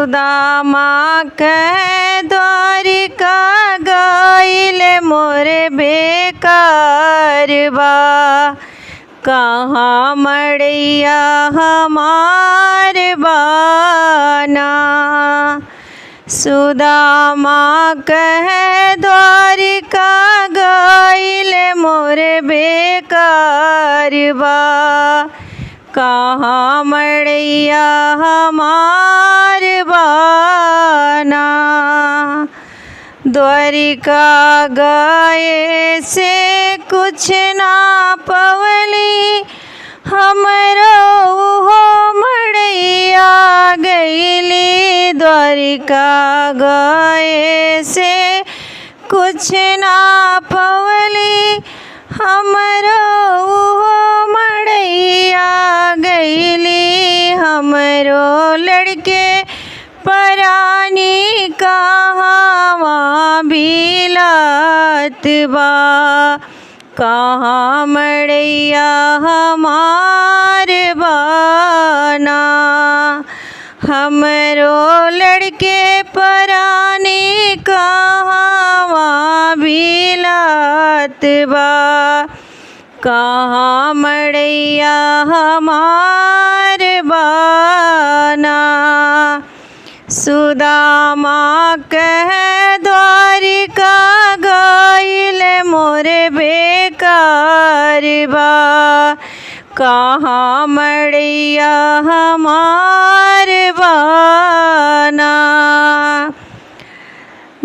सुदामा कह द्वारिका गइल मोरे बेकार बा। कहाँ मड़ैया हमार बाना। सुदामा कह द्वारिका गइल मोरे बेकार बा। कहाँ मड़ैया हमार बाना। द्वारिका गए से कुछ ना पवली हमरो हो मड़ैया गईली। द्वारिका गए से कुछ ना पवली हमरो हो मड़ैया गईली। हमरो लड़के परानी कहाँ बिलात बा। कहाँ मड़ैया हमार बाना। हमरो लड़के परानी कहाँ बिलात बा। कहाँ मड़ैया हमार बाना। सुदामा कह द्वारिका गइल मोरे बेकार बा। कहाँ मड़ैया हमार बाना।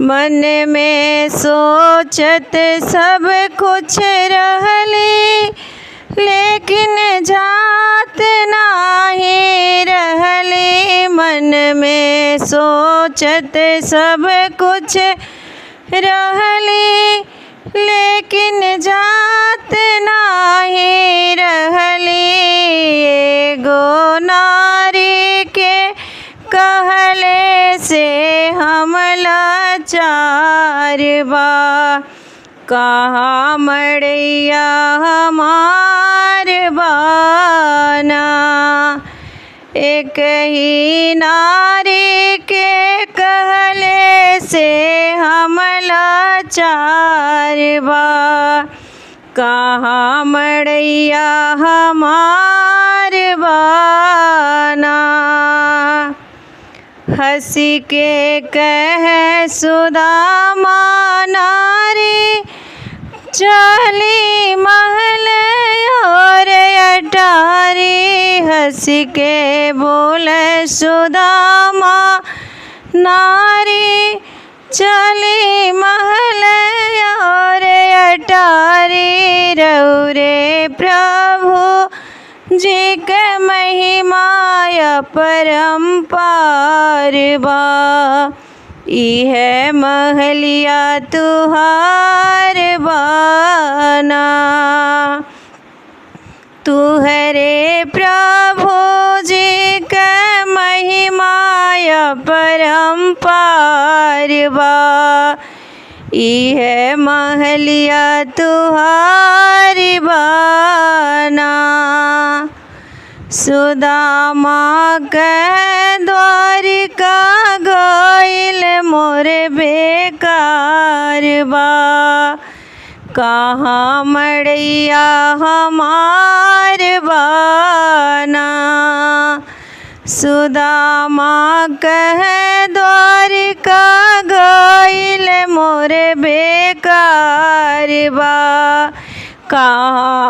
मन में सोचत सब कुछ रहली लेकिन जात नाही रहली। मन में सोचत सब कुछ रहली लेकिन जात नाही रहली। एगो नारी के कहले से हम लाचार बा। कहाँ मड़ैया हमार बाना। एक ही नारी के कहले से हम लाचार बा। कहाँ मड़ैया हमार बाना। हंसी के कह सुदामा नारी चली महल और अटारी। हंसी के बोल सुदामा नारी चली महल और अटारी। रउरे प्रभु जी के महिमा परम्पार बा। इह महलिया तुहार बाना। तुहरे प्रभु जी के महिमा परम्पार बा। इह महलिया तुहार बाना। सुदामा कह द्वारिका गइल मोरे बेकार बा। कहाँ मड़ैया हमार बाना। सुदामा कह द्वारिका गइल मोरे बेकार बा। कहाँ